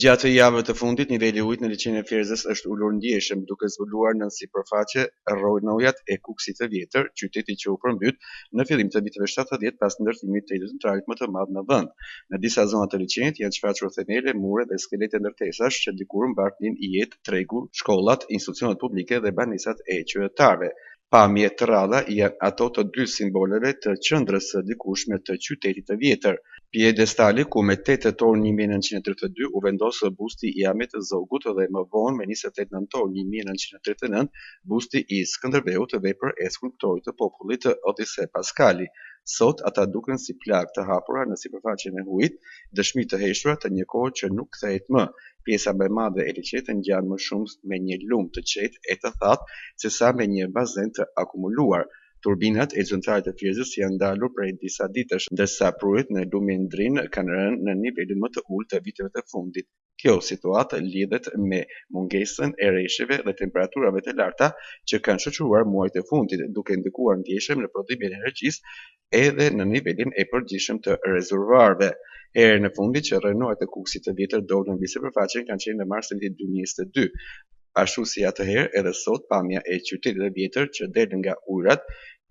Gjatë javëve të fundit, niveli i ujit në liçenin e Fierzës është ulur ndjeshëm, duke zbuluar nën sipërfaqe rronojat e Kukësit të Vjetër, qyteti që u përmbyt në fillim të viteve 70 pas ndërtimit të hidrocentralit më të madh në vend. Në disa zona të liçenit janë shfaqur themele, mure dhe skelete ndërtesash që dikur mbartnin jetë, tregu, shkollat, institucionet publike dhe banesat e qytetarëve. Pamje të rralla janë ato të dy simboleve të qendrës së dikurshme të qytetit të vjetër. Piedestali ku me 8 tetor 1932 u vendos busti i Ahmet Zogut dhe më vonë me 28 nëntor 1939 busti i Skënderbeut vepër e skulptorit të popullit Odise Paskali. Sot ata duken si plagë të hapura në sipërfaqen e ujit, dëshmi të heshtura të një kohë që nuk kthehet më. Pjesa më e madhe e liçenit ngjan më shumë me një lumë të qetë e të thatë sesa me një bazen të akumuluar. Turbinat e centralës të Fierzës janë ndalur prej disa ditësh, ndërsa prurit në Lumendrin kanë rënë në nivelin më të ulët të viteve të fundit. Kjo situatë lidhet me mungesën e rreshjeve dhe temperaturave të larta që kanë shoqëruar muajt e fundit, duke ndikuar ndjeshëm në prodhimin e energjisë edhe në nivelin e përgjithshëm të rezervuarëve. Herën e fundit që rrenohet e Kukësit të Vjetër dolën mbi sipërfaqe kanë qenë në mars të vitit 2022. Ashtu si atëherë, edhe sot pamja e qytetit të vjetër që del nga ujrat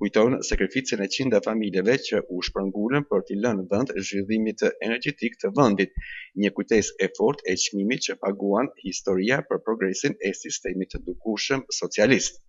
kujton sakrificën e qindra familjeve që u shpërngulën për t'i lënë vend zhvillimit energjetik të vendit, një kujtesë e fortë e çmimit që paguan historia për progresin e sistemit të dukurshëm socialist.